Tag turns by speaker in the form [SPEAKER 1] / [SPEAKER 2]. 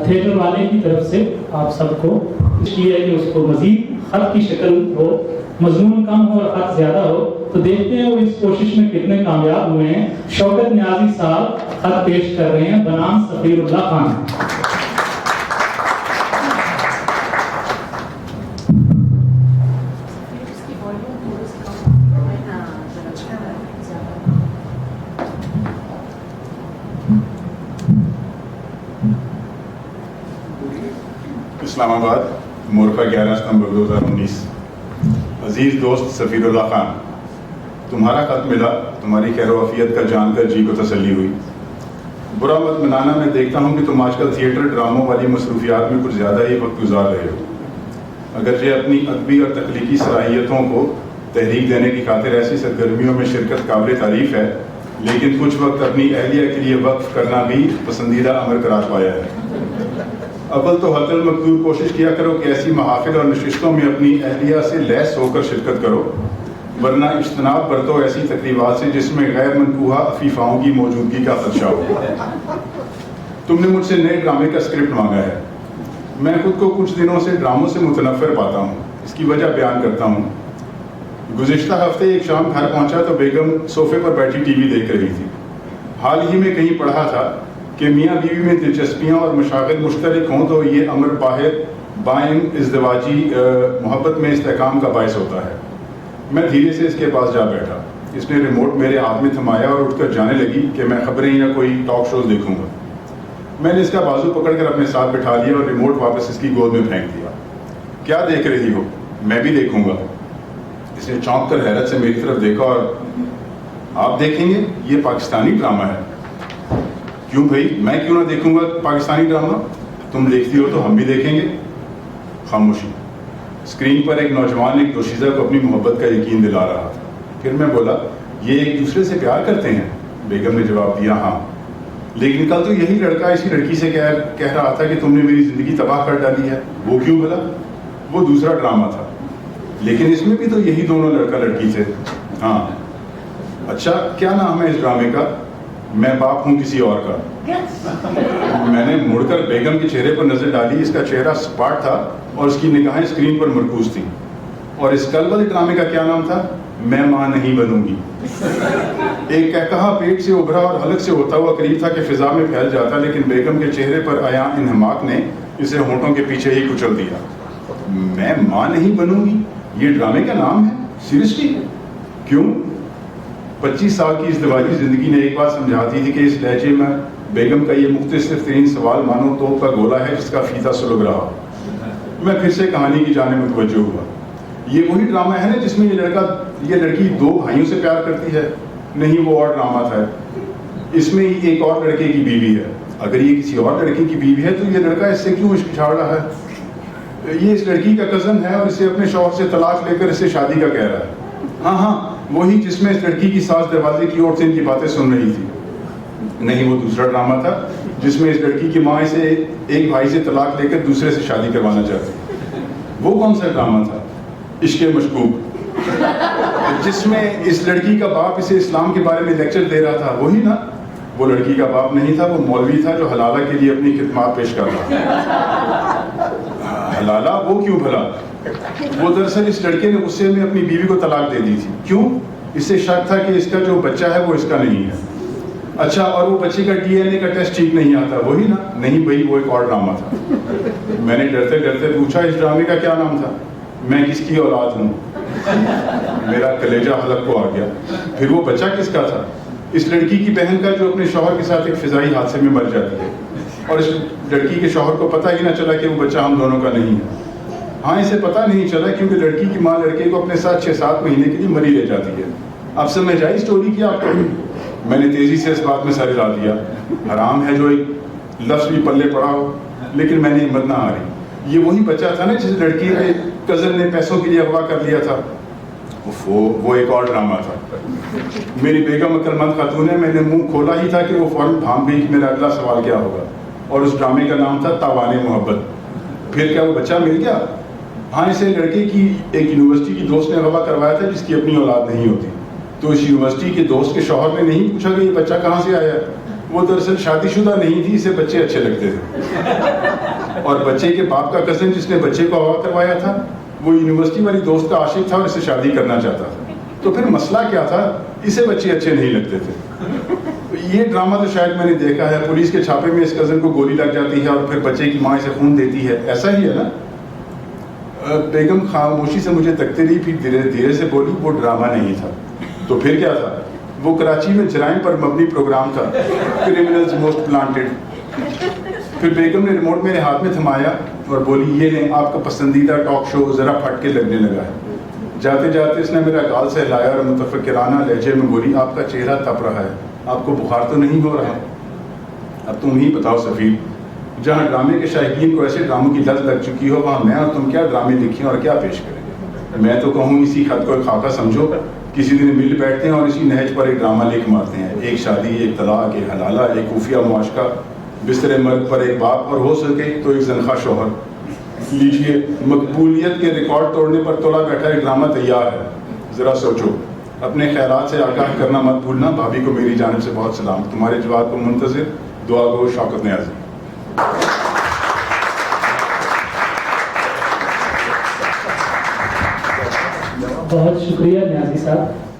[SPEAKER 1] Theatre والے کی طرف سے آپ سب کو کیا ہے کہ اس کو مزید خط کی شکل ہو، مضمون کم ہو اور خط زیادہ ہو، تو دیکھتے ہیں وہ اس کوشش میں کتنے کامیاب ہوئے ہیں۔ شوکت نیازی صاحب خط پیش کر رہے ہیں بنام سفیر اللہ خان۔
[SPEAKER 2] اسلام آباد، مورخہ 11 ستمبر 2019۔ عزیز دوست سفیر اللہ خان، تمہارا خط ملا، تمہاری خیر و عافیت کا جان کر جی کو تسلی ہوئی۔ برا مت منانا، میں دیکھتا ہوں کہ تم آج کل تھیٹر ڈراموں والی مصروفیات میں کچھ زیادہ ہی وقت گزار رہے ہو۔ اگرچہ اپنی ادبی اور تخلیقی صلاحیتوں کو تحریک دینے کی خاطر ایسی سرگرمیوں میں شرکت قابل تعریف ہے، لیکن کچھ وقت اپنی اہلیہ کے لیے وقف کرنا بھی پسندیدہ امر قرار پایا ہے۔ اول تو حتی المقدور کوشش کیا کرو کہ ایسی محافل اور نشستوں میں اپنی اہلیہ سے لیس ہو کر شرکت کرو، ورنہ اجتناب برتو ایسی تقریبات سے جس میں غیر منقوحہ عفیفاؤں کی موجودگی کا خدشہ ہو۔ تم نے مجھ سے نئے ڈرامے کا اسکرپٹ مانگا ہے۔ میں خود کو کچھ دنوں سے ڈراموں سے متنفر پاتا ہوں، اس کی وجہ بیان کرتا ہوں۔ گزشتہ ہفتے ایک شام گھر پہنچا تو بیگم صوفے پر بیٹھی ٹی وی دیکھ رہی تھی۔ حال ہی میں کہیں پڑھا تھا کہ میاں بیوی میں دلچسپیاں اور مشاغل مشترک ہوں تو یہ امر باہر بائن ازدواجی محبت میں استحکام کا باعث ہوتا ہے۔ میں دھیرے سے اس کے پاس جا بیٹھا۔ اس نے ریموٹ میرے ہاتھ میں تھمایا اور اٹھ کر جانے لگی کہ میں خبریں یا کوئی ٹاک شوز دیکھوں گا۔ میں نے اس کا بازو پکڑ کر اپنے ساتھ بٹھا لیا اور ریموٹ واپس اس کی گود میں پھینک دیا۔ کیا دیکھ رہی ہو؟ میں بھی دیکھوں گا۔ اس نے چونک کر حیرت سے میری طرف دیکھا اور آپ دیکھیں گے؟ یہ پاکستانی ڈرامہ ہے۔ کیوں بھائی، میں کیوں نہ دیکھوں گا پاکستانی ڈرامہ؟ تم دیکھتی ہو تو ہم بھی دیکھیں گے۔ خاموشی۔ اسکرین پر ایک نوجوان ایک دوشیزہ کو اپنی محبت کا یقین دلا رہا تھا۔ پھر میں بولا، یہ ایک دوسرے سے پیار کرتے ہیں؟ بیگم نے جواب دیا، ہاں۔ لیکن کل تو یہی لڑکا اسی لڑکی سے کہہ رہا تھا کہ تم نے میری زندگی تباہ کر ڈالی ہے۔ وہ کیوں بھلا؟ وہ دوسرا ڈرامہ تھا، لیکن اس میں بھی تو یہی دونوں لڑکا لڑکی تھے۔ ہاں۔ اچھا، کیا نام ہے اس ڈرامے کا؟ میں باپ ہوں کسی اور کا۔ میں نے مڑ کر بیگم کے چہرے پر نظر ڈالی۔ اس کا چہرہ سپاٹ تھا اور اس کی نگاہیں اسکرین پر مرکوز تھیں۔ اور اس کل والے ڈرامے کا کیا نام تھا؟ میں ماں نہیں بنوں گی۔ ایک کہکہا پیٹ سے ابھرا اور حلق سے ہوتا ہوا قریب تھا کہ فضا میں پھیل جاتا، لیکن بیگم کے چہرے پر عیاں انہماک نے اسے ہونٹوں کے پیچھے ہی کچل دیا۔ میں ماں نہیں بنوں گی، یہ ڈرامے کا نام ہے؟ سیریسلی؟ کیوں؟ 25 سال کی ازدواجی زندگی نے ایک بات سمجھاتی تھی کہ اس لہجے میں بیگم کا یہ مختصر ترین سوال مانو توپ کا گولا ہے جس کا فیتہ سلگ رہا۔ میں پھر سے کہانی کی جانب متوجہ ہوا۔ یہ وہی ڈرامہ ہے نا جس میں یہ لڑکی 2 بھائیوں سے پیار کرتی ہے؟ نہیں، وہ اور ڈرامہ تھا۔ اس میں ایک اور لڑکے کی بیوی ہے۔ اگر یہ کسی اور لڑکے کی بیوی ہے تو یہ لڑکا اس سے کیوں عشق چھاڑ رہا ہے؟ یہ اس لڑکی کا کزن ہے اور اسے اپنے شوہر سے طلاق لے کر اسے شادی کا کہہ رہا ہے۔ ہاں، وہی جس میں اس لڑکی کی ساس دروازے کی اور سے ان کی باتیں سن رہی تھی۔ نہیں، وہ دوسرا ڈرامہ تھا جس میں اس لڑکی کی ماں اسے ایک بھائی سے طلاق لے کر دوسرے سے شادی کروانا چاہتی۔ وہ کون سا ڈرامہ تھا؟ عشق مشکوک، جس میں اس لڑکی کا باپ اسے اسلام کے بارے میں لیکچر دے رہا تھا۔ وہی نا؟ وہ لڑکی کا باپ نہیں تھا، وہ مولوی تھا جو حلالہ کے لیے اپنی خدمات پیش کر رہا تھا۔ حلالہ وہ کیوں بھلا؟ وہ دراصل اس لڑکے نے غصے میں اپنی بیوی کو طلاق دے دی تھی۔ کیوں؟ اسے شک تھا کہ اس کا جو بچہ ہے وہ اس کا نہیں ہے۔ اچھا، اور وہ بچے کا ڈی این اے کا ٹیسٹ ٹھیک نہیں آتا، وہی نا؟ نہیں بھائی، وہ ایک اور ڈرامہ تھا۔ میں نے ڈرتے ڈرتے پوچھا، اس ڈرامے کا کیا نام تھا؟ میں کس کی اولاد ہوں؟ میرا کلیجہ حلق کو آ گیا۔ پھر وہ بچہ کس کا تھا؟ اس لڑکی کی بہن کا جو اپنے شوہر کے ساتھ ایک فضائی حادثے میں مر جاتی ہے اور اس لڑکی کے شوہر کو پتہ ہی نہ چلا کہ وہ بچہ ہم دونوں کا نہیں ہے۔ ہاں، اسے پتہ نہیں چلا کیونکہ لڑکی کی ماں لڑکے کو اپنے ساتھ 6-7 مہینے کے لیے مری لے جاتی ہے۔ اب سمجھ آئی اسٹوری کی آپ کو؟ میں نے تیزی سے اس بات میں سر ہلا دیا۔ حرام ہے جو ایک لفظ بھی پلے پڑا ہو، لیکن میں نے ہمت نہ ہاری۔ یہ وہی بچہ تھا نا جس لڑکی کے کزن نے پیسوں کے لیے اغوا کر لیا تھا۔ وہ ایک اور ڈرامہ تھا۔ میری بیگم عقل مند خاتون ہے، میں نے منہ کھولا ہی تھا کہ وہ فوراً بھانپ گئی کہ میرا اگلا سوال کیا ہوگا، اور اس ڈرامے کا نام تھا تاوان محبت۔ پھر کیا وہ بچہ مل گیا؟ ہاں، اسے لڑکے کی ایک یونیورسٹی کی دوست نے اغوا کروایا تھا جس کی اپنی اولاد نہیں ہوتی۔ تو اس یونیورسٹی کے دوست کے شوہر نے نہیں پوچھا کہ یہ بچہ کہاں سے آیا ہے، وہ دراصل شادی شدہ نہیں تھی، اسے بچے اچھے لگتے تھے، اور بچے کے باپ کا کزن جس نے بچے کو اغوا کروایا تھا وہ یونیورسٹی والی دوست کا عاشق تھا اور اسے شادی کرنا چاہتا تھا. تو پھر مسئلہ کیا تھا؟ اسے بچے اچھے نہیں لگتے تھے. یہ ڈرامہ تو شاید میں نے دیکھا ہے، پولیس کے چھاپے میں اس کزن کو گولی لگ جاتی ہے اور پھر بچے کی ماں اسے خون دیتی ہے، ایسا ہی ہے نا؟ بیگم خاموشی سے مجھے تکتے رہی، پھر دھیرے دھیرے سے بولی وہ ڈرامہ نہیں تھا. تو پھر کیا تھا؟ وہ کراچی میں جرائم پر مبنی پروگرام تھا، کرمنلز موسٹ پلانٹڈ. پھر بیگم نے ریموٹ میرے ہاتھ میں تھمایا اور بولی یہ لیں آپ کا پسندیدہ ٹاک شو ذرا پھٹ کے لگنے لگا ہے. جاتے جاتے اس نے میرا گال سے ہلایا اور متفکرانہ لہجے میں بولی آپ کا چہرہ تپ رہا ہے، آپ کو بخار تو نہیں ہو رہا؟ اب تم ہی بتاؤ سفیر، جہاں ڈرامے کے شائقین کو ایسے ڈراموں کی لت لگ چکی ہو وہاں میں اور تم کیا ڈرامے لکھیں اور کیا پیش کریں؟ میں تو کہوں اسی خط کو ایک خاکہ سمجھو، کسی دن مل بیٹھتے ہیں اور اسی نہج پر ایک ڈرامہ لکھ مارتے ہیں، ایک شادی، ایک طلاق، ایک حلالہ، ایک خفیہ معاشقہ، بستر مرگ پر ایک باپ اور ہو سکے تو ایک زنخواہ شوہر. لیجئے مقبولیت کے ریکارڈ توڑنے پر تولا بیٹھا ایک ڈرامہ تیار ہے. ذرا سوچو، اپنے خیالات سے آگاہ کرنا مت بھولنا. بھابھی کو میری جانب سے بہت سلام. تمہارے جواب کو منتظر. دعا گو شوکت نیازی.
[SPEAKER 1] بہت شکریہ نیازی صاحب.